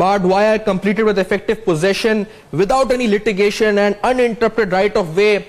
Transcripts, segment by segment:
barbed wire completed with effective possession without any litigation and uninterrupted right of way,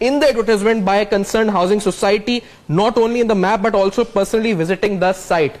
in the advertisement by a concerned housing society, not only in the map but also personally visiting the site.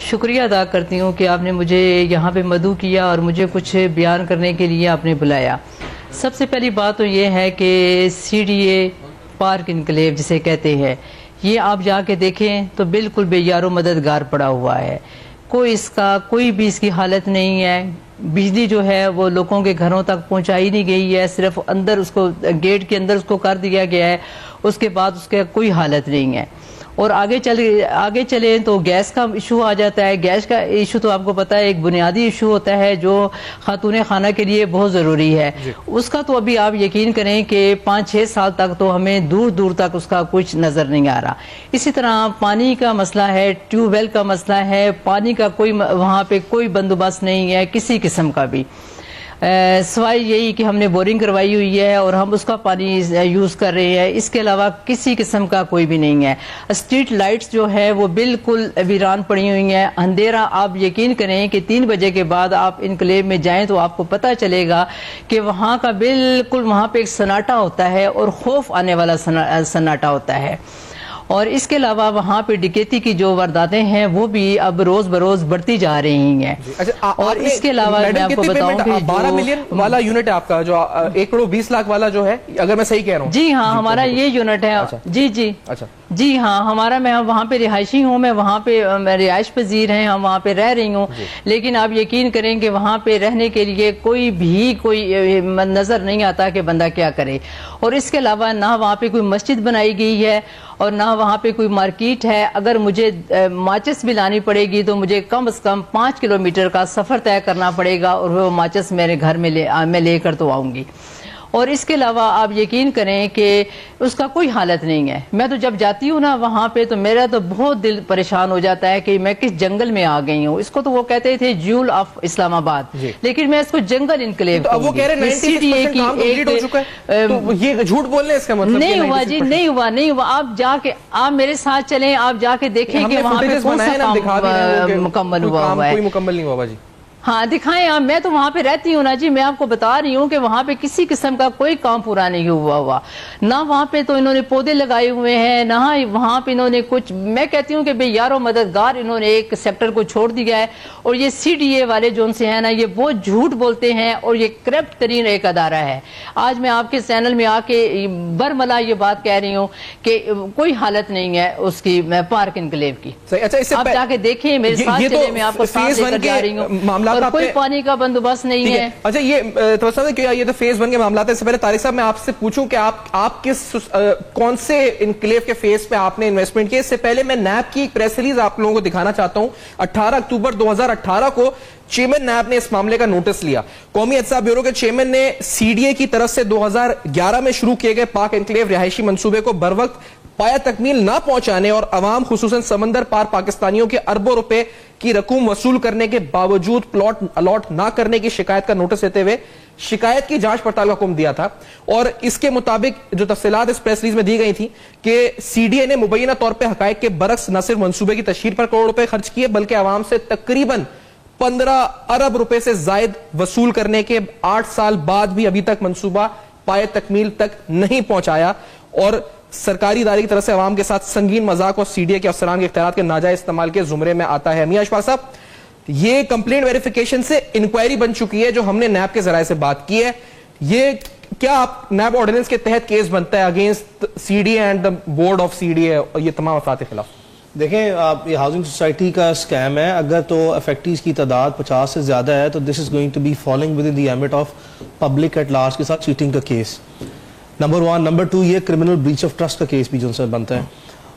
شکریہ ادا کرتی ہوں کہ آپ نے مجھے یہاں پہ مدعو کیا اور مجھے کچھ بیان کرنے کے لیے آپ نے بلایا. سب سے پہلی بات تو یہ ہے کہ CDA پارک انکلیو جسے کہتے ہیں, یہ آپ جا کے دیکھیں تو بالکل بے یار و مددگار پڑا ہوا ہے. کوئی بھی اس کی حالت نہیں ہے. بجلی جو ہے وہ لوگوں کے گھروں تک پہنچائی نہیں گئی ہے, صرف اندر اس کو گیٹ کے اندر اس کو کر دیا گیا ہے. اس کے بعد اس کا کوئی حالت نہیں ہے. اور آگے چلیں تو گیس کا ایشو آ جاتا ہے. گیس کا ایشو تو آپ کو پتا ہے ایک بنیادی ایشو ہوتا ہے جو خاتون خانہ کے لیے بہت ضروری ہے. اس کا تو ابھی آپ یقین کریں کہ 5-6 سال تک تو ہمیں دور دور تک اس کا کچھ نظر نہیں آ رہا. اسی طرح پانی کا مسئلہ ہے, ٹیوب ویل کا مسئلہ ہے, پانی کا کوئی وہاں پہ کوئی بندوبست نہیں ہے کسی قسم کا بھی, سوائے یہی کہ ہم نے بورنگ کروائی ہوئی ہے اور ہم اس کا پانی یوز کر رہے ہیں. اس کے علاوہ کسی قسم کا کوئی بھی نہیں ہے. اسٹریٹ لائٹس جو ہے وہ بالکل ویران پڑی ہوئی ہیں. اندھیرا, آپ یقین کریں کہ 3 بجے کے بعد آپ انکلیو میں جائیں تو آپ کو پتہ چلے گا کہ وہاں کا بالکل وہاں پہ ایک سناٹا ہوتا ہے اور خوف آنے والا سناٹا ہوتا ہے. اور اس کے علاوہ وہاں پہ ڈکیتی کی جو وارداتیں ہیں وہ بھی اب روز بروز بڑھتی جا رہی ہیں. اور اس کے علاوہ میں آپ کو بتاؤں کہ 12 ملین والا یونٹ ہے آپ کا, جو 1 کروڑ 20 لاکھ والا جو ہے, اگر میں صحیح کہہ رہا ہوں. جی ہاں, ہمارا یہ یونٹ ہے. جی ہاں, ہمارا, میں وہاں پہ رہائشی ہوں, میں وہاں پہ رہائش پذیر ہیں, ہم وہاں پہ رہ رہی ہوں. لیکن آپ یقین کریں کہ وہاں پہ رہنے کے لیے کوئی نظر نہیں آتا کہ بندہ کیا کرے. اور اس کے علاوہ نہ وہاں پہ کوئی مسجد بنائی گئی ہے اور نہ وہاں پہ کوئی مارکیٹ ہے. اگر مجھے ماچس بھی لانی پڑے گی تو مجھے کم از کم 5 کلومیٹر کا سفر طے کرنا پڑے گا اور وہ ماچس میرے گھر میں لے کر تو آؤں گی. اور اس کے علاوہ آپ یقین کریں کہ اس کا کوئی حالت نہیں ہے. میں تو جب جاتی ہوں نا وہاں پہ تو میرا تو بہت دل پریشان ہو جاتا ہے کہ میں کس جنگل میں آ گئی ہوں. اس کو تو وہ کہتے تھے جیول آف اسلام آباد, لیکن میں اس کو جنگل انکلیو کہوں گی. وہ کہہ رہے ہیں 96% کام کمپلیٹ ہو چکا ہے, تو یہ جھوٹ بولنے اس کا مطلب نہیں ہوا جی, نہیں ہوا. آپ جا کے, آپ میرے ساتھ چلیں, آپ جا کے دیکھیں کہ وہاں پہ کون سا کام مکمل ہوا ہے. کوئی مکمل نہیں ہوا جی. ہاں دکھائیں آپ, میں تو وہاں پہ رہتی ہوں نا جی, میں آپ کو بتا رہی ہوں کہ وہاں پہ کسی قسم کا کوئی کام پورا نہیں ہوا. نہ وہاں پہ تو انہوں نے پودے لگائے ہوئے ہیں, نہ وہاں پہ انہوں نے کچھ, میں کہتی ہوں کہ بے یار و مددگار انہوں نے ایک سیکٹر کو چھوڑ دیا ہے. اور یہ CDA والے جو ان سے ہیں نا, یہ بہت جھوٹ بولتے ہیں اور یہ کرپٹ ترین ایک ادارہ ہے. آج میں آپ کے چینل میں آ کے برملا یہ بات کہہ رہی ہوں کہ کوئی حالت نہیں ہے اس کی پارک انکلیو کی. آپ جا کے دیکھیں, میرے ساتھ چلے, میں آپ کو ساتھ لے کر جا رہی ہوں. اور کوئی پانی کا بندوبست نہیں ہے. اچھا, یہ توسط ہے کہ یہ تو فیز 1 کے معاملات ہیں. اس سے پہلے طارق صاحب میں آپ سے پوچھوں کہ آپ کس کون سے انکلیو کے فیز پہ آپ نے انویسٹمنٹ کی. اس سے پہلے میں نیب کی ایک پریس ریلیز آپ لوگوں کو دکھانا چاہتا ہوں. 18 اکتوبر 2018 کو چیئرمین نیب نے اس معاملے کا نوٹس لیا. قومی احتساب بیورو کے چیئرمین نے CDA کی طرف سے 2011 میں شروع کیے گئے پاک انکلیو رہائشی منصوبے کو بروقت پایا تکمیل نہ پہنچانے اور عوام خصوصاً سمندر پار پاکستانیوں کے اربوں روپے کی رقم وصول کرنے کے باوجود پلاٹ الاٹ نہ کرنے کی شکایت کا نوٹس دیتے ہوئے شکایت کی جانچ پڑتال کا حکم دیا تھا. اور اس کے مطابق جو تفصیلات اس پریس ریلیز میں دی گئی تھی کہ CDA نے مبینہ طور پہ حقائق کے برعکس نہ صرف منصوبے کی تشہیر پر کروڑ روپے خرچ کیے بلکہ عوام سے تقریباً 15 ارب روپے سے زائد وصول کرنے کے 8 سال بعد بھی ابھی تک منصوبہ پائے تکمیل تک نہیں پہنچایا اور سرکاری ادارے کی طرف سے عوام کے ساتھ سنگین مذاق اور CDA کے افسران کے اختیارات کے ناجائز استعمال کے زمرے میں آتا ہے. میاں اشفاق صاحب, یہ کمپلینٹ ویریفیکیشن سے انکوائری بن چکی ہے جو ہم نے نیب کے ذرائع سے بات کی ہے. یہ کیا آپ نیب آرڈیننس کے تحت کیس بنتا ہے against CDA and the board of CDA اور یہ تمام افراد کے خلاف؟ دیکھیں آپ, یہ ہاؤسنگ سوسائٹی کا سکیم ہے. اگر تو افیکٹیز کی تعداد 50 سے زیادہ ہے تو this is going to be falling with in the ambit of public at large کے ساتھ چیٹنگ کا کیس. نمبر 1. نمبر 2, یہ کرمنل بریچ آف ٹرسٹ کا کیس بھی جو ان سے بنتا ہے.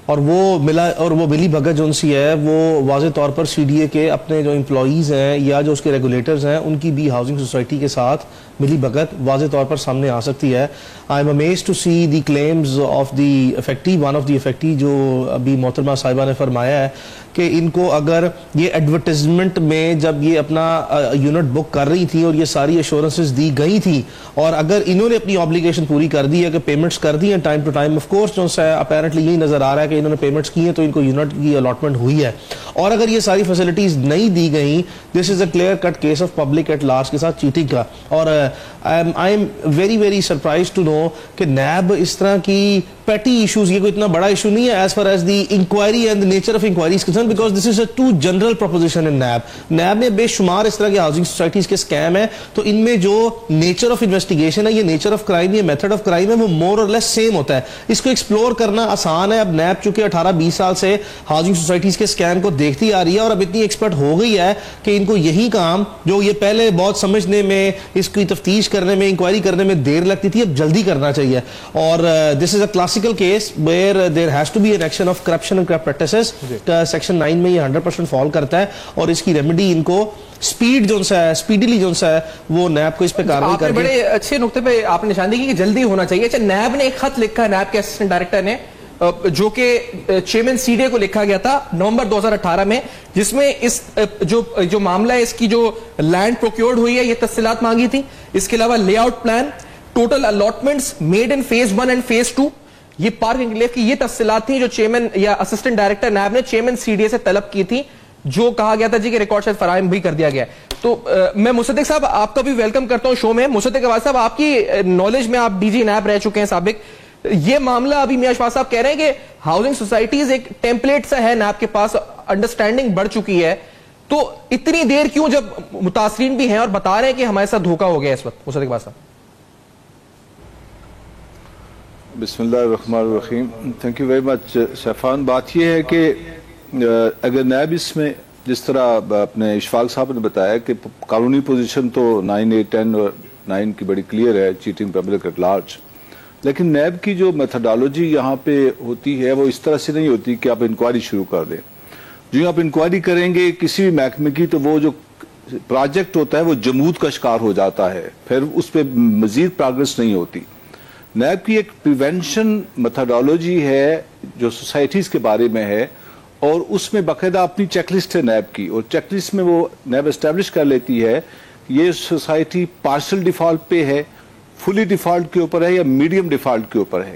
اور وہ ملی بھگت جو ان سی ہے وہ واضح طور پر CDA کے اپنے جو امپلائیز ہیں یا جو اس کے ریگولیٹرز ہیں ان کی بھی ہاؤسنگ سوسائٹی کے ساتھ ملی بھگت واضح طور پر سامنے آ سکتی ہے. I am amazed to see the claims of the affectees. One of the affectees جو ابھی محترمہ صاحبہ نے فرمایا ہے کہ ان کو اگر یہ ایڈورٹائزمنٹ میں جب یہ اپنا یونٹ بک کر رہی تھی اور یہ ساری ایشورنسز دی گئی تھی اور اگر انہوں نے اپنی آبلیگیشن پوری کر دی ہے کہ پیمنٹس کر دی ہیں time to time, of course جو ہے اپیرنٹلی یہی نظر آ رہا ہے کہ انہوں نے پیمنٹس کی ہیں تو ان کو یونٹ کی الاٹمنٹ ہوئی ہے, اور اگر یہ ساری فیسلٹیز نہیں دی گئیں, this is a clear cut case of public at large کے ساتھ چیٹنگ کا. اور I am very very surprise to know کہ نیب اس طرح کی پیٹی ایشوز, یہ کوئی اتنا بڑا ایشو نہیں ہے as far as the inquiry and the nature of inquiry is concern, because this is a too general proposition in NAB. NAB میں بے شمار اس طرح کے ہاؤسنگ سوسائٹیز کے اسکیم ہیں, تو ان میں جو نیچر آف انویسٹیگیشن ہے, یہ نیچر آف کرائم, یہ میتھڈ آف کرائم ہے, وہ مور اور لیس سیم ہوتا ہے. اس کو ایکسپلور کرنا آسان ہے. اب نیب چونکہ 18-20 سال سے ہاؤسنگ سوسائٹیز کے اسکیم کو دیکھتی آ رہی ہے اور اب اتنی ایکسپرٹ ہو گئی ہے کہ ان کو یہی کام جو یہ پہلے بہت سمجھنے میں, اس کی تفتیش کرنے میں, انکوائری کرنے میں دیر لگتی تھی, اب جلدی کرنا چاہیے. اور this is a classical case where there has to be an action of corruption and corrupt practices. Section 9 میں یہ 100% فال کرتا ہے, اور اس کی ریمیڈی ان کو سپیڈ جو ہے, سپیڈیلی جو ہے وہ نیب کو اس پہ کارروائی کر کے. بڑے اچھے نقطے پہ آپ نے نشان دی کہ جلدی ہونا چاہیے. اچھا, نیب نے ایک خط لکھا ہے, نیب کے اسسٹنٹ ڈائریکٹر نے, جو کہ چیئرمین سی ڈی اے کو لکھا گیا تھا نومبر 2018 میں, جس میں اس جو معاملہ ہے, اس کی جو لینڈ پروکیورڈ ہوئی ہے, یہ تفصیلات مانگی تھی. اس کے علاوہ lay out plan, total allotments made in phase 1 and phase 2, یہ پارک انکلیو کی یہ تفصیلات تھیں جو چیئرمین یا اسسٹنٹ ڈائریکٹر نیب نے چیئرمین سی ڈی اے سے طلب کی تھی, جو کہا گیا تھا جی کہ ریکارڈ شاید فراہم بھی کر دیا گیا ہے. تو میں مصدق صاحب آپ کا بھی ویلکم کرتا ہوں شو میں. مصدق عباس صاحب, آپ کی نالج میں, آپ ڈی جی نیب رہ چکے ہیں سابق, یہ معاملہ ابھی میاں اشفاق صاحب کہہ رہے ہیں کہ ہاؤسنگ سوسائٹیز ایک ٹیمپلیٹ سا ہے نیب کے پاس, انڈرسٹینڈنگ بڑھ چکی ہے, تو اتنی دیر کیوں جب متاثرین بھی ہیں اور بتا رہے ہیں کہ ہمارے ساتھ دھوکہ ہو گیا اس وقت؟ مصدق عباس صاحب. بسم اللہ الرحمن الرحیم. تھینک یو ویری مچ سیفان. بات یہ ہے کہ اگر نیب اس میں جس طرح اپنے اشفاق صاحب نے بتایا کہ قانونی پوزیشن تو 9, 8, 10 اور 9 کی بڑی کلیئر ہے, چیٹنگ پبلک ایٹ لارج, لیکن نیب کی جو میتھڈالوجی یہاں پہ ہوتی ہے وہ اس طرح سے نہیں ہوتی کہ آپ انکوائری شروع کر دیں. جو آپ انکوائری کریں گے کسی بھی محکمے کی, تو وہ جو پروجیکٹ ہوتا ہے وہ جمود کا شکار ہو جاتا ہے, پھر اس پہ مزید پروگرس نہیں ہوتی. نیب کی ایک پریونشن میتھڈالوجی ہے جو سوسائٹیز کے بارے میں ہے, اور اس میں باقاعدہ اپنی چیک لسٹ ہے نیب کی, اور چیک لسٹ میں وہ نیب اسٹیبلش کر لیتی ہے یہ سوسائٹی پارشل ڈیفالٹ پہ ہے, فلی ڈیفالٹ کے اوپر ہے, یا میڈیم ڈیفالٹ کے اوپر ہے.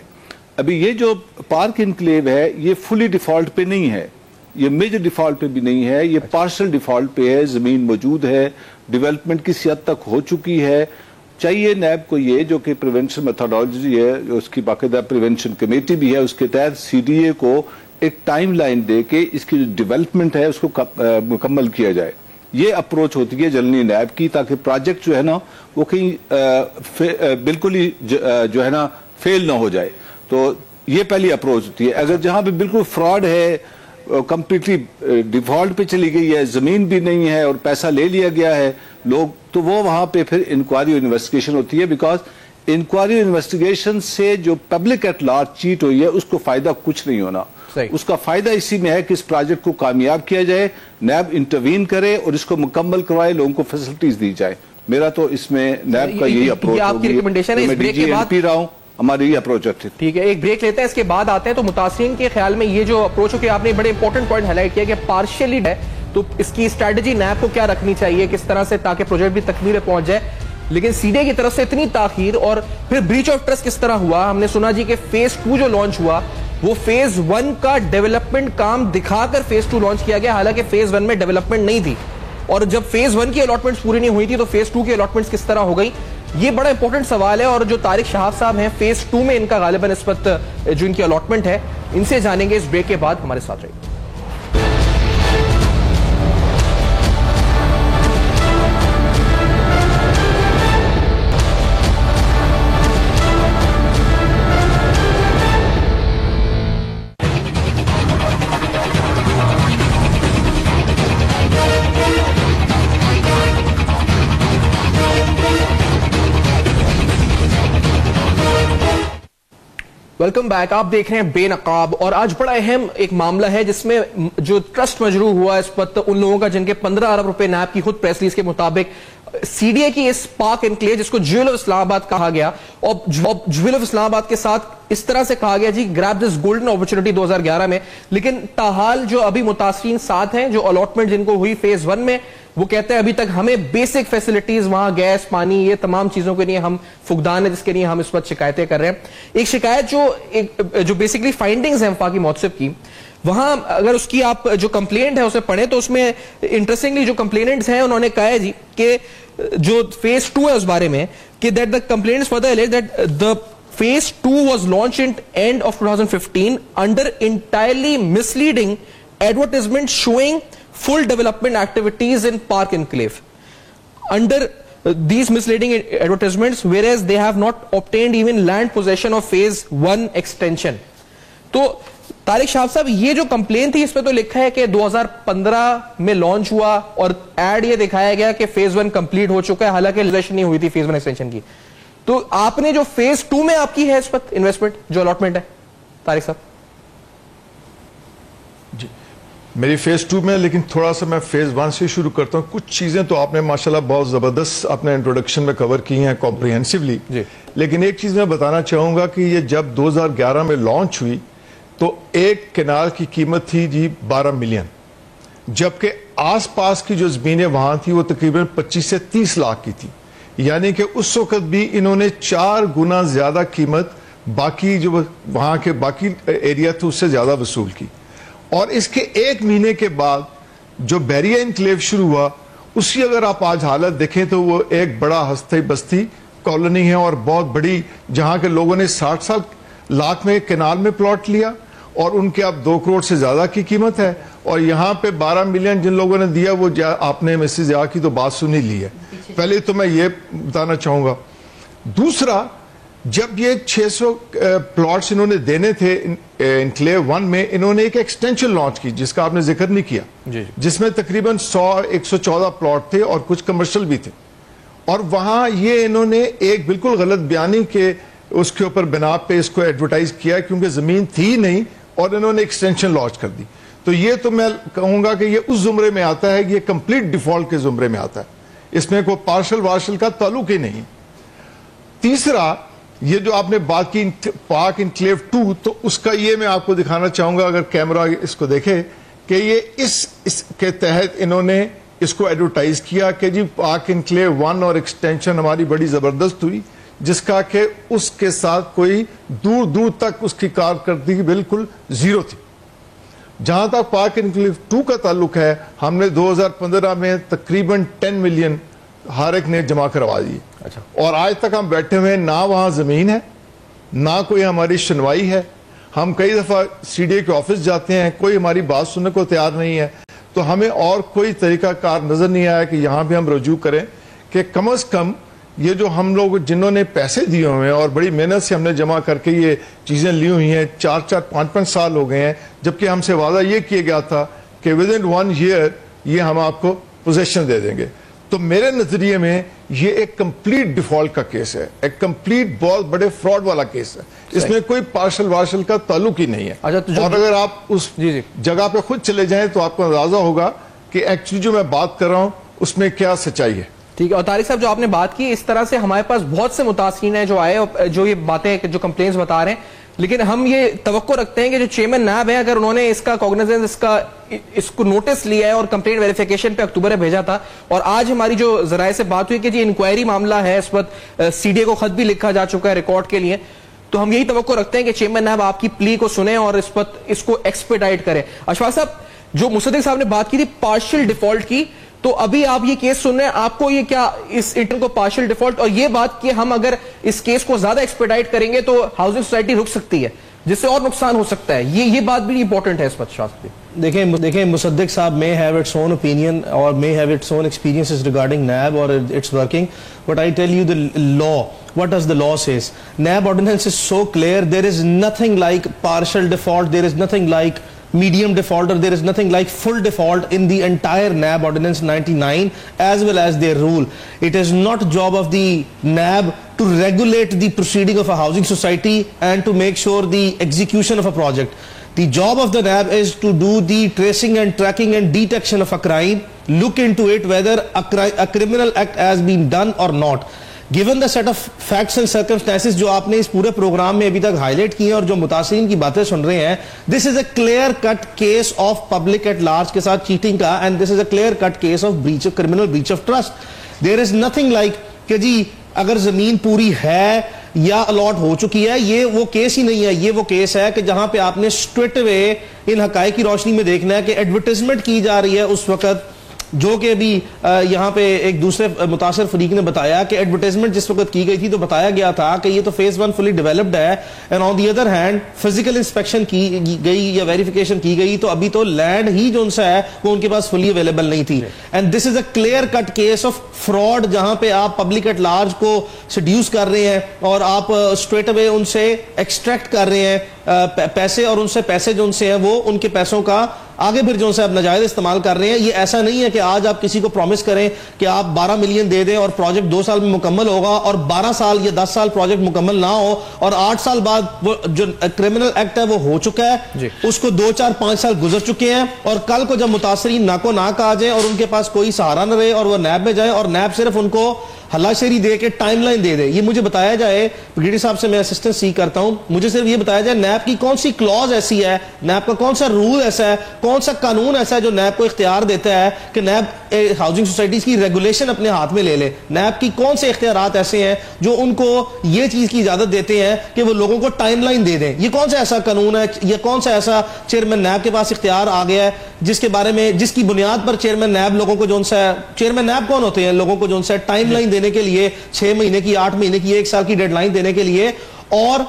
ابھی یہ جو پارک انکلیو ہے یہ فلی ڈیفالٹ پہ نہیں ہے, یہ میجر ڈیفالٹ پہ بھی نہیں ہے, یہ پارشل ڈیفالٹ پہ ہے. زمین موجود ہے, ڈیولپمنٹ کسی حد تک ہو چکی ہے. چاہیے نیب کو یہ جو کہ پریونشن میتھڈالوجی ہے, اس کی باقاعدہ پریونشن کمیٹی بھی ہے, اس کے تحت سی ڈی اے کو ایک ٹائم لائن دے کے اس کی جو ڈیولپمنٹ ہے اس کو مکمل کیا جائے. یہ اپروچ ہوتی ہے جنرلی نیب کی, تاکہ پروجیکٹ جو ہے نا وہ کہیں بالکل ہی جو ہے نا فیل نہ ہو جائے. تو یہ پہلی اپروچ ہوتی ہے. اگر جہاں پہ بالکل فراڈ ہے, کمپلیٹلی ڈیفالٹ پہ چلی گئی ہے, زمین بھی نہیں ہے اور پیسہ لے لیا گیا ہے لوگ, تو وہ وہاں پہ پھر انکوائری اور انویسٹیگیشن ہوتی ہے. بیکاز انکوائری اور انویسٹیگیشن سے جو پبلک ایٹ لارج چیٹ ہوئی ہے اس کو فائدہ کچھ نہیں ہونا. اس کا فائدہ اسی میں ہے کہ اس پروجیکٹ کو کامیاب کیا جائے, نیب انٹروین کرے اور اس کو مکمل کروائے, لوگوں کو فیسلٹیز دی جائے. میرا تو اس میں نیب کا یہی اپروچ ہوگی, ہماری یہ اپروچ ہے. ٹھیک ہے, ایک بریک لیتے ہیں, اس کے بعد آتے ہیں. تو متاثرین کے خیال میں یہ جو اپروچ ہو کہ آپ نے بڑے امپورٹنٹ پوائنٹ ہائی لائٹ کیا کہ پارشلی ہے, تو اس کی اسٹریٹجی نیب کو کیا رکھنی چاہیے, کس طرح سے, تاکہ پروجیکٹ بھی تکمیل پہ پہنچ جائے. لیکن سی ڈی اے کی طرف سے اتنی تاخیر, اور پھر بریچ آف ٹرسٹ کس طرح ہوا. ہم نے سنا جی کہ فیز 2 جو لانچ ہوا وہ فیز 1 کا ڈیولپمنٹ کام دکھا کر فیز 2 لانچ کیا گیا, حالانکہ فیز 1 میں ڈیولپمنٹ نہیں تھی, اور جب فیز 1 کی الاٹمنٹس پوری نہیں ہوئی تھی تو فیز 2 کی الاٹمنٹس کس طرح ہو گئی. یہ بڑا امپورٹنٹ سوال ہے, اور جو طارق شہاب صاحب ہیں فیز 2 میں ان کا غالباً اس وقت جو ان کی الاٹمنٹ ہے, ان سے جانیں گے اس بریک کے بعد. ہمارے ساتھ رہیے. Welcome back. آپ دیکھ رہے ہیں بے نقاب, اور آج بڑا اہم ایک معاملہ ہے جس میں جو ٹرسٹ مجروح ہوا اس وقت ان لوگوں کا جن کے 15 ارب روپے نیب کی خود پریس ریلیز کے مطابق سی ڈی اے کی اس پاک انکلیو جس کو جیول آف اسلام آباد کہا گیا, اور جیول آف اسلام آباد کے ساتھ اس طرح سے کہا گیا جی گریب دس گولڈن اپرچونٹی 2011 میں, لیکن تاحال جو ابھی متاثرین ساتھ ہیں, جو الاٹمنٹ جن کو ہوئی فیز 1 میں, وہ کہتے ہیں ابھی تک ہمیں بیسک فیسلٹیز وہاں گیس پانی یہ تمام چیزوں کے لیے ہم فقدان ہے جس کے لیے ہم اس وقت شکایتیں کر رہے ہیں. ایک شکایت جو بیسکلی فائنڈنگز ہیں وفاقی مہتسب کی, وہاں اگر اس کی آپ جو کمپلینٹ ہے اسے پڑھیں تو اس میں انٹرسٹنگلی جو کمپلینٹس ہیں انہوں نے کہا ہے جی کہ جو فیز 2 ہے اس بارے میں کہ that the complaints further allege that the phase 2 was launched in end of 2015 under entirely misleading advertisements showing full development activities in Park Enclave. Under these misleading advertisements, whereas they have not obtained even land possession of phase 1 extension. تو طارق شہاب صاحب یہ جو complain تھی اس پہ تو لکھا ہے کہ 2015 میں لانچ ہوا اور ایڈ یہ دکھایا گیا کہ فیز 1 کمپلیٹ ہو چکا ہے, حالانکہ ریزولوشن نہیں ہوئی تھی فیز 1 ایکسٹینشن کی. تو آپ نے جو فیز 2 میں آپ کی ہے اس وقت انویسٹمنٹ جو الاٹمنٹ ہے طارق صاحب؟ جی میری فیز 2 میں, لیکن تھوڑا سا میں فیز 1 سے شروع کرتا ہوں. کچھ چیزیں تو آپ نے ماشاءاللہ بہت زبردست اپنے انٹروڈکشن میں کور کی ہیں کمپریہنسولی, لیکن ایک چیز میں بتانا چاہوں گا کہ یہ جب 2011 میں لانچ ہوئی تو ایک کنال کی قیمت تھی جی 12 ملین, جبکہ آس پاس کی جو زمینیں وہاں تھی وہ تقریباً 25 سے 30 لاکھ کی تھی. یعنی کہ اس وقت بھی انہوں نے 4 گنا زیادہ قیمت باقی جو وہاں کے باقی ایریا تھے اس سے زیادہ وصول کی. اور اس کے 1 مہینے کے بعد جو بیریا انکلیو شروع ہوا اس کی اگر آپ آج حالت دیکھیں تو وہ ایک بڑا ہستی بستی کالونی ہے اور بہت بڑی, جہاں کے لوگوں نے 60 لاکھ میں کینال میں پلاٹ لیا اور ان کے اب 2 کروڑ سے زیادہ کی قیمت ہے, اور یہاں پہ 12 ملین جن لوگوں نے دیا وہ آپ نے مسز زیا کی تو بات سنی لی ہے. پہلے تو میں یہ بتانا چاہوں گا. دوسرا, جب یہ 600 پلاٹس انہوں نے دینے تھے انکلیو 1 میں, انہوں نے ایک ایکسٹینشن لانچ کی جس کا آپ نے ذکر نہیں کیا, جس میں تقریباً 114 پلاٹ تھے اور کچھ کمرشل بھی تھے. اور وہاں یہ انہوں نے ایک بالکل غلط بیانی کے اس کے اوپر بنا پہ اس کو ایڈورٹائز کیا کیونکہ زمین تھی نہیں اور انہوں نے ایکسٹینشن لانچ کر دی. تو یہ تو میں کہوں گا کہ یہ اس زمرے میں آتا ہے, یہ کمپلیٹ ڈیفالٹ کے زمرے میں آتا ہے, اس میں کوئی پارشل وارشل کا تعلق ہی نہیں. تیسرا, یہ جو آپ نے بات کی پارک انکلیو 2, تو اس کا یہ میں آپ کو دکھانا چاہوں گا اگر کیمرہ اس کو دیکھے کہ یہ اس کے تحت انہوں نے اس کو ایڈورٹائز کیا کہ جی پارک انکلیو 1 اور ایکسٹینشن ہماری بڑی زبردست ہوئی, جس کا کہ اس کے ساتھ کوئی دور دور تک اس کی کارکردگی بالکل زیرو تھی. جہاں تک پارک انکلیو 2 کا تعلق ہے, ہم نے 2015 میں تقریباً 10 ملین ہر ایک نے جمع کروا دی. اور آج تک ہم بیٹھے ہوئے نہ وہاں زمین ہے نہ کوئی ہماری سنوائی ہے. ہم کئی دفعہ سی ڈی اے کے آفس جاتے ہیں, کوئی ہماری بات سننے کو تیار نہیں ہے. تو ہمیں اور کوئی طریقہ کار نظر نہیں آیا کہ یہاں بھی ہم رجوع کریں کہ کم از کم یہ جو ہم لوگ جنہوں نے پیسے دیے ہوئے ہیں اور بڑی محنت سے ہم نے جمع کر کے یہ چیزیں لی ہوئی ہیں, 4-5 سال ہو گئے ہیں, جبکہ ہم سے وعدہ یہ کیا گیا تھا کہ ود ان 1 ایئر یہ ہم آپ کو پوزیشن دے دیں گے. تو میرے نظریے میں یہ ایک کمپلیٹ ڈیفالٹ کا کیس ہے, ایک کمپلیٹ بہت بڑے فراڈ والا کیس ہے. اس میں کوئی پارشل وارشل کا تعلق ہی نہیں ہے. اور اگر آپ اس جگہ پہ خود چلے جائیں تو آپ کو اندازہ ہوگا کہ ایکچولی جو میں بات کر رہا ہوں اس میں کیا سچائی ہے. ٹھیک ہے. اور طارق صاحب جو آپ نے بات کی, اس طرح سے ہمارے پاس بہت سے متاثرین ہیں جو آئے جو یہ باتیں جو کمپلینس بتا رہے ہیں, لیکن ہم یہ توقع رکھتے ہیں کہ جو چیئرمین نیب ہے اگر انہوں نے اس کا کوگنیزنس اس کو نوٹس لیا ہے اور کمپلین ویریفیکیشن پہ اکتوبر میں بھیجا تھا, اور آج ہماری جو ذرائع سے بات ہوئی کہ جی انکوائری معاملہ ہے, اس وقت سی ڈی اے کو خط بھی لکھا جا چکا ہے ریکارڈ کے لیے, تو ہم یہی توقع رکھتے ہیں کہ چیئرمین نیب آپ کی پلی کو سنیں اور اس وقت اس کو ایکسپیڈائٹ کریں. اشفاق صاحب, جو مصدق صاحب نے بات کی تھی پارشل ڈیفالٹ کی, تو ابھی آپ یہ کیس سن رہے ہیں, آپ کو یہ کیا اس انٹر کو پارشل ڈیفالٹ اور یہ بات کہ ہم اگر اس کیس کو زیادہ ایکسپیڈائٹ کریں گے تو ہاؤسنگ سوسائٹی رک سکتی ہے جس سے اور نقصان ہو سکتا ہے, یہ بات بھی امپورٹنٹ ہے اس وقت. دیکھیں مصدق صاحب may have its own opinion or may have its own experiences regarding NAB or its working, but I tell you the law, what does the law says? NAB ordinance is so clear, there is nothing like partial default, there is nothing like medium default, or there is nothing like full default in the entire NAB ordinance 99 as well as their rule. It is not job of the NAB to regulate the proceeding of a housing society and to make sure the execution of a project. The job of the NAB is to do the tracing and tracking and detection of a crime, look into it whether a criminal act has been done or not. Given the set of facts and circumstances جو آپ نے اس پورے programme میں ابھی تک highlight کی ہیں اور جو متاثرین کی باتیں سن رہے ہیں, this is a clear cut case of public at large کے ساتھ چیٹنگ کا, and this is a clear cut case of breach of criminal breach of trust. There is nothing like کہ جی اگر زمین پوری ہے یا الاٹ ہو چکی ہے, یہ وہ کیس ہی نہیں ہے. یہ وہ کیس ہے کہ جہاں پہ آپ نے اسٹریٹ وے ان حقائق کی روشنی میں دیکھنا ہے کہ ایڈورٹائزمنٹ کی جا رہی ہے اس وقت, جو کہ بھی یہاں پہ ایک دوسرے متاثر فریق نے بتایا کہ ایڈورٹائزمنٹ جس وقت کی گئی تھی تو بتایا گیا تھا کہ یہ تو فیز 1 فلی ڈیولپڈ ہے, and on the other hand physical inspection کی گئی یا ویریفیکیشن کی گئی تو ابھی تو لینڈ ہی جو ان سے ہے وہ ان کے پاس فلی اویلیبل نہیں تھی. And this is a clear cut case of fraud, جہاں پہ آپ پبلک ایٹ لارج کو سیڈیوس کر رہے ہیں اور آپ اسٹریٹ اوے ان سے ایکسٹریکٹ کر رہے ہیں پیسے, اور ان سے پیسے جو ان سے ہیں وہ ان کے پیسوں کا آگے پھر جو سے آپ ناجائز استعمال کر رہے ہیں. یہ ایسا نہیں ہے کہ آج آپ کسی کو پرومس کریں کہ آپ 12 ملین دے دیں اور پروجیکٹ 2 سال میں مکمل ہوگا, اور 12 سال یا 10 سال پروجیکٹ مکمل نہ ہو, اور 8 سال بعد وہ جو کرمنل ایکٹ ہے وہ ہو چکا ہے, اس کو 2 4 5 سال گزر چکے ہیں, اور کل کو جب متاثرین ناکو ناک آ جائیں اور ان کے پاس کوئی سہارا نہ رہے اور وہ نیب میں جائیں اور نیب صرف ان کو ہلا شیری دے کے ٹائم لائن دے دے. یہ مجھے بتایا جائے, بریگیڈیئر صاحب سے میں اسسٹنس سیکھ کرتا ہوں, مجھے صرف یہ بتایا جائے نیب کی کون سی کلوز ایسی ہے, نیب کا کون سا رول ایسا ہے, کون سا قانون ایسا ہے جو نیب کو اختیار دیتا ہے کہ نیب ہاؤسنگ سوسائٹیز کی ریگولیشن اپنے ہاتھ میں لے لے. نیب کی کون سے اختیارات ایسے ہیں جو ان کو یہ چیز کی اجازت دیتے ہیں کہ وہ لوگوں کو ٹائم لائن دے دیں. یہ کون سا ایسا قانون ہے, یہ کون سا ایسا چیئرمین نیب کے پاس اختیار آ گیا ہے جس کے بارے میں, جس کی بنیاد پر چیئرمین نیب لوگوں کو جو ان سے, چیئرمین نیب کون ہوتے ہیں, لوگوں کو جو ان سے ٹائم لائن دینے کے لیے 6 مہینے کی, 8 مہینے کی, 1 سال کی ڈیڈ لائن دینے کے لیے. اور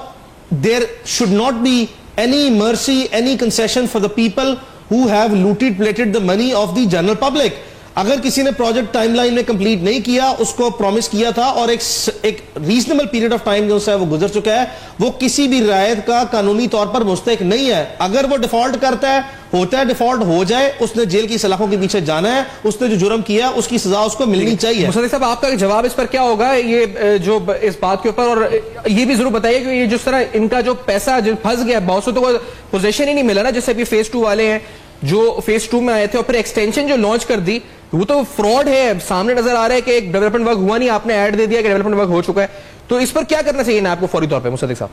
there should not be any mercy, any concession for the people who have looted, plated the money of the general public. اگر کسی نے پروجیکٹ ٹائم لائن میں کمپلیٹ نہیں کیا, اس کو پرومس کیا تھا اور ایک ریزنیبل پیریڈ آف ٹائم جو ہے وہ گزر چکا ہے, وہ کسی بھی رعایت کا قانونی طور پر مستحق نہیں ہے. اگر وہ ڈیفالٹ کرتا ہے, ہوتا ہے ڈیفالٹ ہو جائے, اس نے جیل کی سلاخوں کے پیچھے جانا ہے, اس نے جو جرم کیا اس کی سزا اس کو ملنی چاہیے. مصدق صاحب آپ کا جواب اس پر کیا ہوگا, یہ جو اس بات کے اوپر, اور یہ بھی ضرور بتائیے کہ یہ جس طرح ان کا جو پیسہ جو پھنس گیا, بہت سے تو پوزیشن ہی نہیں ملا نا, جیسے ابھی فیز 2 والے ہیں جو فیز 2 میں آئے تھے اور پھر ایکسٹینشن جو لانچ کر دی, وہ تو فراڈ ہے, سامنے نظر آ رہا ہے کہ ایک ڈیولپمنٹ ورک ہوا نہیں, آپ نے ایڈ دے دیا کہ ڈیولپمنٹ ورک ہو چکا ہے. تو اس پر کیا کرنا چاہیے نا آپ کو فوری طور پہ مصدق صاحب؟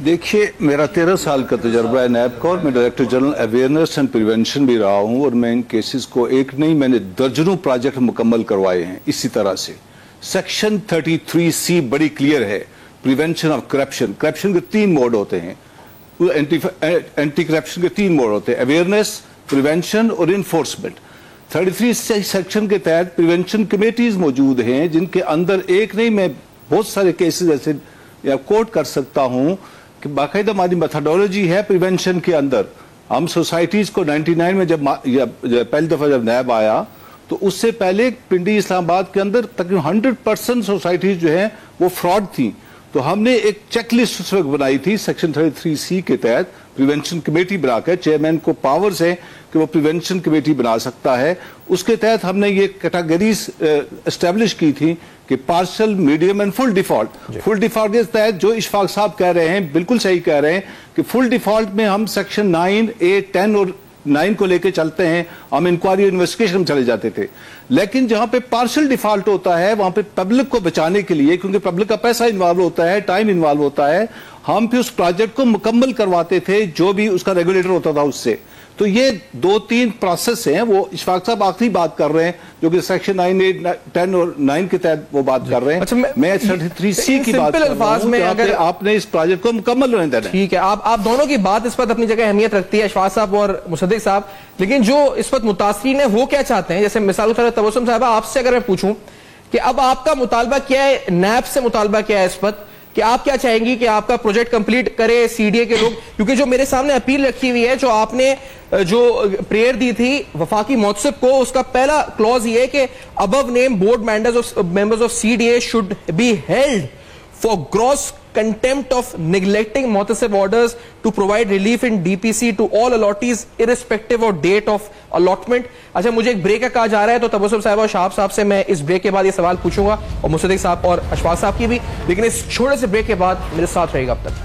دیکھیے, میرا 13 سال کا تجربہ ہے نیب کا, اور میں director general awareness and prevention بھی رہا ہوں, اور میں ان کیسز کو ایک نہیں, میں نے درجنوں پروجیکٹ مکمل کروائے ہیں. اسی طرح سے سیکشن 33C بڑی کلیئر ہے, پریونشن آف کرپشن. کرپشن کے 3 موڈ ہوتے ہیں, اینٹی کرپشن کے 3 موڈ ہوتے ہیں, اویئرنیس, پریونشن اور انفورسمنٹ. 33 سیکشن کے تحت پریونشن کمیٹیز موجود ہیں جن کے اندر ایک نہیں, میں بہت سارے کیسز ایسے یا کوٹ کر سکتا ہوں کہ باقاعدہ ہماری میتھڈولوجی ہے پریونشن کے اندر. ہم سوسائٹیز کو 99 میں جب پہلی دفعہ جب نیب آیا تو اس سے پہلے پنڈی اسلام آباد کے اندر تقریباً 100% سوسائٹیز جو ہیں وہ فراڈ تھیں. تو ہم نے ایک چیک لسٹ اس وقت بنائی تھی سیکشن 33C کے تحت, پریونشن کمیٹی بنا کے, چیئرمین کو پاورز ہیں کہ وہ پریونشن کمیٹی بنا سکتا ہے. اس کے تحت ہم نے یہ کیٹیگریز اسٹیبلش کی تھی کہ partial, medium and full default. Full default کے تحت جو اشفاق صاحب کہہ رہے ہیں بالکل صحیح کہہ رہے ہیں کہ فل ڈیفالٹ میں ہم سیکشن 9, 8, 10 اور 9 کو لے کے چلتے ہیں, ہم انکوائری اور انویسٹیگیشن میں چلے جاتے تھے. لیکن جہاں پہ پارشل ڈیفالٹ ہوتا ہے وہاں پہ پبلک کو بچانے کے لیے, کیونکہ پبلک کا پیسہ انوالو ہوتا ہے, ٹائم انوالو ہوتا ہے, ہم پھر اس پروجیکٹ کو مکمل کرواتے تھے جو بھی اس کا ریگولیٹر ہوتا تھا اس سے. تو یہ 2-3 پروسیس ہیں. وہ اشفاق صاحب آخری بات کر رہے ہیں جو کہ سیکشن 9, 8, 10 اور 9 کے تحت وہ بات کر رہے ہیں. میں 33C کی بات کر رہا ہوں, اگر آپ نے اس پروجیکٹ کو مکمل ہونے دینا ہے. ٹھیک ہے, آپ دونوں کی بات اس وقت اپنی جگہ اہمیت رکھتی ہے, اشفاق صاحب اور مصدق صاحب, لیکن جو اس وقت متاثرین ہیں وہ کیا چاہتے ہیں؟ جیسے مثال کے طور پر تبسم صاحبہ, آپ سے اگر میں پوچھوں کہ اب آپ کا مطالبہ کیا ہے, نیب سے مطالبہ کیا ہے اس وقت, کہ آپ کیا چاہیں گی کہ آپ کا پروجیکٹ کمپلیٹ کرے سی ڈی اے کے لوگ؟ کیونکہ جو میرے سامنے اپیل رکھی ہوئی ہے, جو آپ نے جو پریئر دی تھی وفاقی محتسب کو, اس کا پہلا کلوز یہ ہے کہ above name board members of CDA should be held for gross contempt of neglecting محتسب orders to provide relief in DPC to all allottees irrespective of date of allotment. اچھا, مجھے ایک بریک کا کہا جا رہا ہے, تو تبسم صاحب اور شہاب صاحب سے میں اس بریک کے بعد یہ سوال پوچھوں گا, اور مصدق صاحب اور اشفاق صاحب کی بھی, لیکن اس چھوٹے سے بریک کے بعد میرے ساتھ رہے گا اب تک.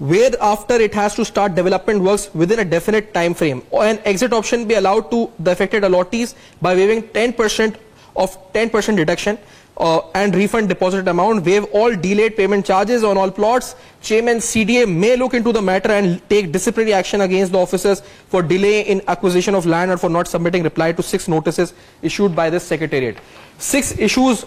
whereafter it has to start development works within a definite time frame. An exit option be allowed to the affected allottees by waiving 10% deduction and refund deposited amount, waive all delayed payment charges on all plots. Chairman CDA may look into the matter and take disciplinary action against the officers for delay in acquisition of land or for not submitting reply to 6 notices issued by this secretariat. 6 issues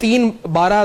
3-12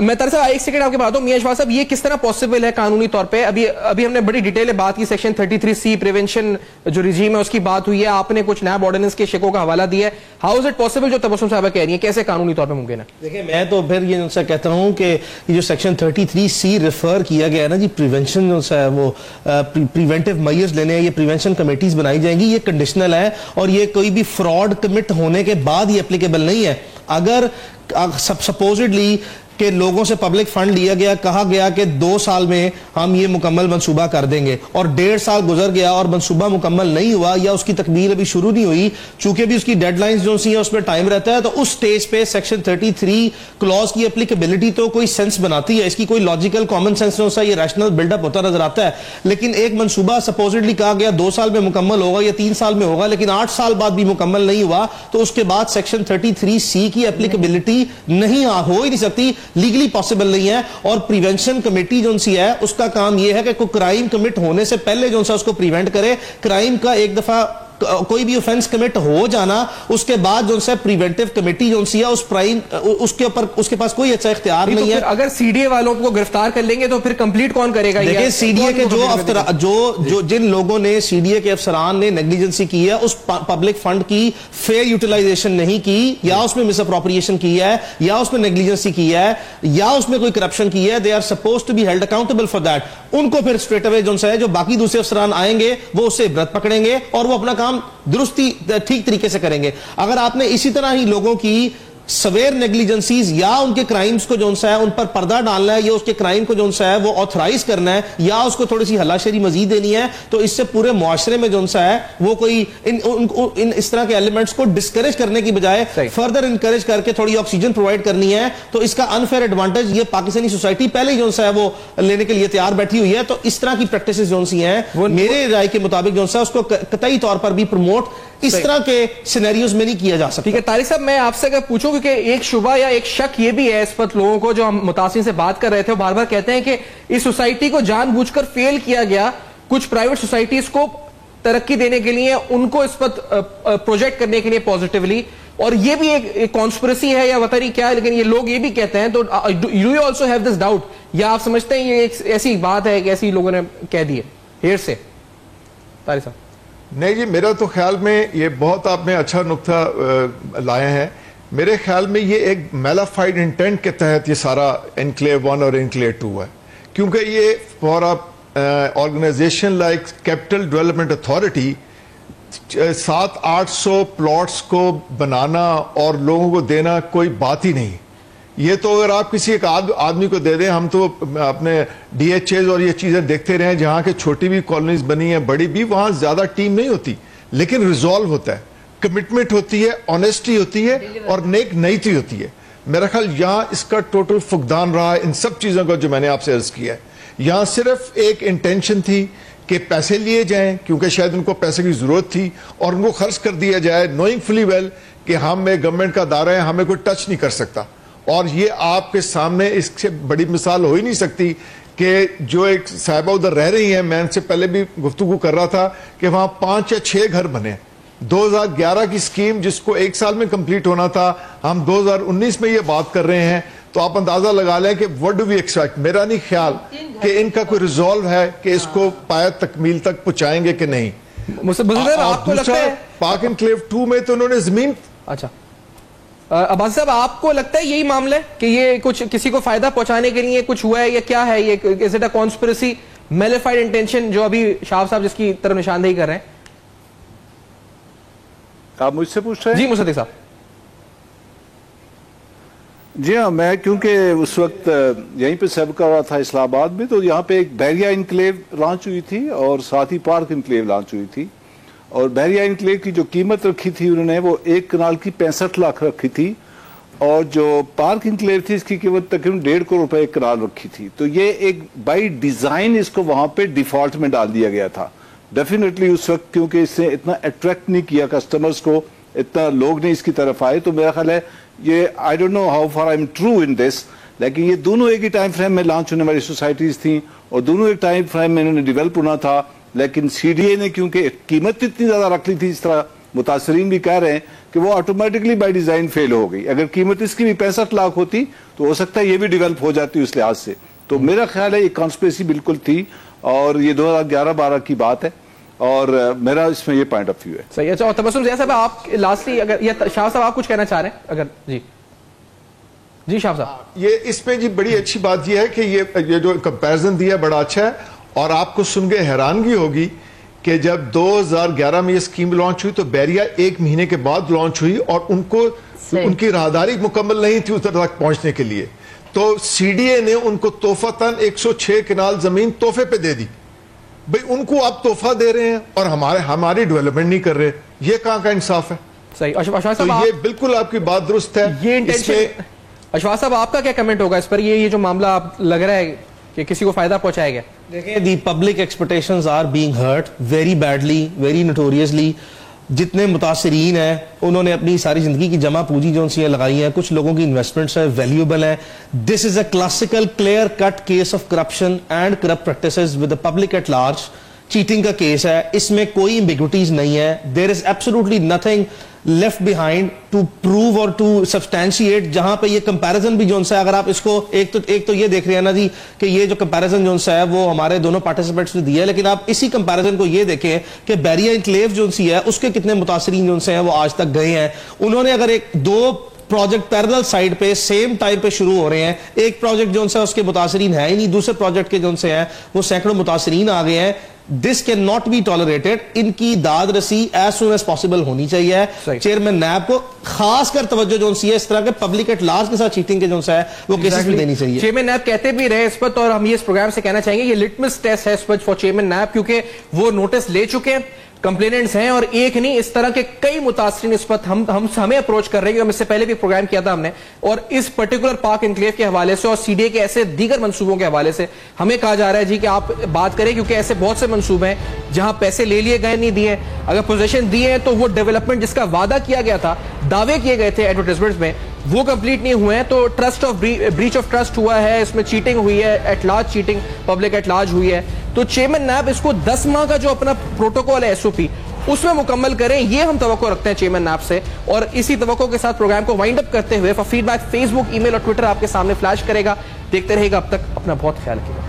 میں طرح سے ایک second آپ کے بات ہوں. میاں اشفاق صاحب, یہ کس طرح پاسبل ہے قانونی طور پہ؟ ابھی ہم نے بڑی ڈیٹیل میں بات کی, سیکشن 33C پریونشن جو رجیم ہے اس کی بات ہوئی ہے, آپ نے کچھ نیب آرڈیننس کے شکوں کا حوالہ دیا ہے. ہاؤ از اٹ پاسبل جو تبسم صاحبہ کہہ رہی ہیں, کیسے قانونی طور پہ ممکن ہے؟ دیکھیں میں تو پھر یہ ان سے کہتا ہوں کہ یہ جو سیکشن 33C ریفر کیا گیا ہے نا جی, پریونشن جو ہے وہ پریونٹیو میئرز لینے ہیں, یہ پریونشن کمیٹیز بنائی جائیں گی, یہ کنڈیشنل ہے اور یہ کوئی بھی فراڈ کمٹ ہونے کے بعد یہ اپلیکیبل نہیں ہے. اگر سپوزڈلی کہ لوگوں سے پبلک فنڈ لیا گیا, کہا گیا کہ 2 سال میں ہم یہ مکمل منصوبہ کر دیں گے, اور 1.5 سال گزر گیا اور منصوبہ مکمل نہیں ہوا یا اس کی تکمیل ابھی شروع نہیں ہوئی, چونکہ بھی اس کی ڈیڈ لائنز جو سی ہیں اس میں ٹائم رہتا ہے, تو اس سٹیج پہ سیکشن 33 کلوز کی اپلیکیبلٹی تو کوئی سینس بناتی ہے, اس کی کوئی لاجیکل کامن سینس جو سا یہ ریشنل بلڈ اپ ہوتا نظر آتا ہے. لیکن ایک منصوبہ سپوزڈلی کہا گیا 2 سال میں مکمل ہوگا یا 3 سال میں ہوگا, لیکن 8 سال بعد بھی مکمل نہیں ہوا, تو اس کے بعد سیکشن 33C کی اپلیکیبلٹی نہیں ہو ہی نہیں سکتی, لیگلی پاسبل نہیں ہے. اور پریونشن کمیٹی جو سی ہے اس کا کام یہ ہے کہ کوئی کرائم کمٹ ہونے سے پہلے جو اس کو پریونٹ کرے. کرائم کا ایک دفعہ کوئی بھی اوفنس کمٹ ہو جانا, اس کے بعد جو ہے پریونٹیو کمیٹی جو سی ہے اس کے اوپر اس کے پاس کوئی اچھا اختیار نہیں ہے. اگر سی ڈی اے والوں کو گرفتار کر لیں گے تو پھر کمپلیٹ کون کرے گا؟ دیکھیں سی ڈی اے کے جو جن لوگوں نے سی ڈی اے کے افسران نے نیگلیجنسی کی ہے, اس پبلک فنڈ کی فیئر یوٹیلائزیشن نہیں کی, یا اس میں مس اپروپریشن کی ہے, یا اس میں نیگلیجنسی کی ہے, یا اس میں کوئی کرپشن کی ہے, they are suppose to be held accountable for that. ان کو پھر اسٹریٹ اوے جو باقی دوسرے افسران آئیں گے وہ اس سے عبرت پکڑیں گے اور وہ اپنا کام درستی ٹھیک طریقے سے کریں گے. اگر آپ نے اسی طرح ہی لوگوں کی سویر نیگلیجنسیز یا ان کے کرائمز کو جو ہے ان پر پردہ ڈالنا ہے, یا اس کے کرائم کو جو ہے وہ آتھرائز کرنا ہے, یا اس کو تھوڑی سی ہلاشیری مزید دینی ہے, تو اس سے پورے معاشرے میں جو ہے وہ کوئی اس طرح کے ایلیمنٹس کو ڈسکریج کرنے کی بجائے فردر انکریج کر کے تھوڑی آکسیجن پرووائڈ کرنی ہے. تو اس کا انفیئر ایڈوانٹیج یہ پاکستانی سوسائٹی پہلے ہی جو ہے وہ لینے کے لیے تیار بیٹھی ہوئی ہے. تو اس طرح کی پریکٹسز جو سی ہیں میرے رائے کے مطابق جو ہے اس کو قطعی طور پر بھی پروموٹ اس طرح کے سینیریوز میں نہیں کیا جا سکتا. ٹھیک ہے طارق صاحب, میں آپ سے اگر پوچھوں, کیونکہ ایک شبہ یا ایک شک یہ بھی ہے اس وقت لوگوں کو, جو ہم متاثرین سے بات کر رہے تھے, وہ بار بار کہتے ہیں کہ اس سوسائٹی کو جان بوجھ کر فیل کیا گیا, کچھ پرائیویٹ سوسائٹیز کو ترقی دینے کے لیے, ان کو اس وقت پروجیکٹ کرنے کے لیے پازیٹیولی, اور یہ بھی ایک کانسپریسی ہے یا وطنی کیا ہے, لیکن یہ لوگ یہ بھی کہتے ہیں. تو do you also have this doubt, یا آپ سمجھتے ہیں یہ ایک ایسی بات ہے کہ ایسی لوگوں نے کہہ دی ہے ہیر سے؟ طارق صاحب. نہیں جی, میرا تو خیال میں یہ بہت آپ نے اچھا نقطہ لائے ہیں. میرے خیال میں یہ ایک میلافائڈ انٹینٹ کے تحت یہ سارا انکلیو 1 اور انکلیو 2 ہے, کیونکہ یہ for organization like capital development authority 700-800 plots کو بنانا اور لوگوں کو دینا کوئی بات ہی نہیں. یہ تو اگر آپ کسی ایک آدمی کو دے دیں, ہم تو اپنے ڈی ایچ ایز اور یہ چیزیں دیکھتے رہے جہاں کے چھوٹی بھی کالونیز بنی ہیں, بڑی بھی, وہاں زیادہ ٹیم نہیں ہوتی, لیکن ریزالو ہوتا ہے, کمٹمنٹ ہوتی ہے, آنیسٹی ہوتی ہے, اور نیک نیتی ہوتی ہے. میرا خیال یہاں اس کا ٹوٹل فقدان رہا ہے ان سب چیزوں کا جو میں نے آپ سے عرض کیا ہے. یہاں صرف ایک انٹینشن تھی کہ پیسے لیے جائیں, کیونکہ شاید ان کو پیسے کی ضرورت تھی, اور ان کو خرچ کر دیا جائے, نوئنگ فلی ویل کہ ہم میں گورنمنٹ کا ادارہ ہے, ہمیں کوئی ٹچ نہیں کر سکتا. اور یہ آپ کے سامنے اس سے بڑی مثال ہو ہی نہیں سکتی کہ جو ایک صاحبہ ادھر رہ رہی ہیں, میں ان سے پہلے بھی گفتگو کر رہا تھا کہ وہاں 5 یا 6 گھر بنے. 2011 کی سکیم جس کو 1 سال میں کمپلیٹ ہونا تھا, ہم 2019 میں یہ بات کر رہے ہیں, تو آپ اندازہ لگا لیں کہ what do we expect. میرا نہیں خیال کہ ان کا کوئی ریزالو ہے کہ اس کو پایا تکمیل تک پہنچائیں گے کہ نہیں. آپ کو لگتا ہے پارک انکلیو 2 میں تو انہوں نے زمین, اچھا عباس صاحب آپ کو لگتا ہے یہی معاملہ ہے کہ یہ کچھ کسی کو فائدہ پہنچانے کے لیے کچھ ہوا ہے, یا کیا ہے یہ, is it a conspiracy, mala fide intention, جو ابھی شاہب صاحب جس کی طرف نشاندہی کر رہے ہیں؟ آپ مجھ سے پوچھ رہے ہیں؟ جی مصدق صاحب. جی ہاں, میں کیونکہ اس وقت یہیں پہ سیب کر رہا تھا اسلام آباد میں, تو یہاں پہ ایک بحریہ انکلیو لانچ ہوئی تھی اور ساتھ ہی پارک انکلیو لانچ ہوئی تھی. اور بحریہ انکلیو کی جو قیمت رکھی تھی انہوں نے وہ 1 کنال کی 65 لاکھ رکھی تھی, اور جو پارک انکلیو تھی اس کی قیمت تقریباً 1.5 کروڑ روپے 1 کنال رکھی تھی. تو یہ ایک بائی ڈیزائن اس کو وہاں پہ ڈیفالٹ میں ڈال دیا گیا تھا. ڈیفینیٹلی اس وقت کیونکہ اس نے اتنا اٹریکٹ نہیں کیا کسٹمرز کو, اتنا لوگ نہیں اس کی طرف آئے, تو میرا خیال ہے یہ I don't know how far I am true in this, لیکن یہ دونوں ایک ہی ٹائم فریم میں لانچ ہونے والی سوسائٹیز تھیں, اور دونوں ایک ٹائم فریم میں انہوں نے ڈیولپ ہونا تھا. لیکن سی ڈی اے نے کیونکہ قیمت اتنی زیادہ رکھ لی تھی, اس طرح متاثرین بھی کہہ رہے ہیں, کہ وہ آٹومیٹکلی بائی ڈیزائن فیل ہو گئی. اگر قیمت اس کی بھی 65 لاکھ ہوتی تو ہو سکتا ہے یہ بھی ڈیولپ ہو جاتی اس لحاظ سے. تو میرا خیال ہے یہ کانسپریسی بالکل تھی اور یہ 2011-12 کی بات ہے اور میرا اس میں یہ پوائنٹ آف ویو ہے. صحیح. اچھا, اور تبسم زیاں صاحب آپ لاسٹلی اگر یا شاہ صاحب آپ کچھ کہنا چاہ رہے ہیں اگر جی شاہ صاحب. یہ اس میں جی بڑی اچھی بات یہ ہے کہ یہ جو کمپیرزن دیا بڑا اچھا ہے اور آپ کو سن کے حیرانگی ہوگی کہ جب 2011 میں یہ اسکیم لانچ ہوئی تو بیریا 1 مہینے کے بعد لانچ ہوئی اور ان کی راہداری مکمل نہیں تھی ادھر تک پہنچنے کے لیے, تو سی ڈی اے نے ان کو تحفتاً 106 کنال زمین تحفے پہ دے دی. بھئی ان کو آپ تحفہ دے رہے ہیں اور ہماری ڈیولپمنٹ نہیں کر رہے, یہ کہاں کا انصاف ہے؟ صحیح. تو یہ بالکل آپ کی بات درست ہے. یہ انٹینشن اشفاق صاحب آپ کا کیا کمنٹ ہوگا اس پر, یہ جو معاملہ آپ لگ رہا ہے کہ کسی کو فائدہ پہنچایا گیا؟ دیکھیں, the public expectations are being hurt very badly, very notoriously. جتنے متاثرین ہیں انہوں نے اپنی ساری زندگی کی جمع پونجی جو انسی لگائی ہیں, کچھ لوگوں کی انویسٹمنٹس ہیں ویلیوبل ہیں. This is a classical clear cut case of corruption and corrupt practices with the public at large. Cheating کا کیس ہے, اس میں کوئی ایمبیگوٹیز نہیں ہے. There is absolutely nothing left behind to prove or to substantiate. جہاں پہ یہ کمپیریزن بھی جو ہے, اگر آپ اس کو ایک تو یہ دیکھ رہے ہیں نا جی کہ یہ جو کمپیریزن جو ہے وہ ہمارے دونوں پارٹیسپینٹس نے دیا ہے, لیکن آپ اسی کمپیریزن کو یہ دیکھیں کہ بیریا انکلیو جو ہے اس کے کتنے متاثرین جو ہیں وہ آج تک گئے ہیں. انہوں نے اگر 2 پروجیکٹ پیرلل سائڈ پہ سیم ٹائم پہ شروع ہو رہے ہیں, ایک پروجیکٹ جو ہے اس کے متاثرین ہے ہی نہیں, دوسرے پروجیکٹ کے جو سے ہیں وہ سینکڑوں متاثرین آ گئے ہیں. This cannot be tolerated. ان کی داد رسی ایز سون ایز پاسبل ہونی چاہیے. چیئرمین نیب کو خاص کر توجہ جو ہے اس طرح کے پبلک ایٹ لارج کے ساتھ چیٹنگ کے جو ہے وہ کیسز بھی دینی چاہیے. چیئرمین نیب کہتے بھی رہے اس پر, اور ہم یہ اس پروگرام سے کہنا چاہیں گے یہ لٹمس ٹیسٹ ہے اس پر فار چیئرمین نیب, کیونکہ وہ نوٹس لے چکے ہیں, کمپلیننٹس ہیں, اور ایک نہیں اس طرح کے کئی متاثرین اس پر ہمیں اپروچ کر رہے ہیں. ہم اس سے پہلے بھی پروگرام کیا تھا ہم نے, اور اس پرٹیکولر پارک انکلیو کے حوالے سے اور سی ڈی اے کے ایسے دیگر منصوبوں کے حوالے سے ہمیں کہا جا رہا ہے جی کہ آپ بات کریں, کیونکہ ایسے بہت سے منصوبے ہیں جہاں پیسے لے لیے گئے نہیں دیے, اگر پوزیشن دیے ہیں تو وہ ڈیولپمنٹ جس کا وعدہ کیا گیا تھا, دعوے کیے گئے تھے ایڈورٹائزمنٹس میں, وہ کمپلیٹ نہیں ہوئے ہیں. تو بریچ آف ٹرسٹ ہوا ہے, اس میں چیٹنگ ہوئی ہے, at large cheating public at large ہوئی ہے. تو چیئرمین نیب اس کو 10 ماہ کا جو اپنا پروٹوکول ہے SOP اس میں مکمل کریں, یہ ہم توقع رکھتے ہیں چیئرمین نیب سے. اور اسی توقع کے ساتھ پروگرام کو وائنڈ اپ کرتے ہوئے فیڈ بیک فیس بک, ای میل اور ٹویٹر آپ کے سامنے فلیش کرے گا. دیکھتے رہے گا, اب تک اپنا بہت خیال رکھیے گا.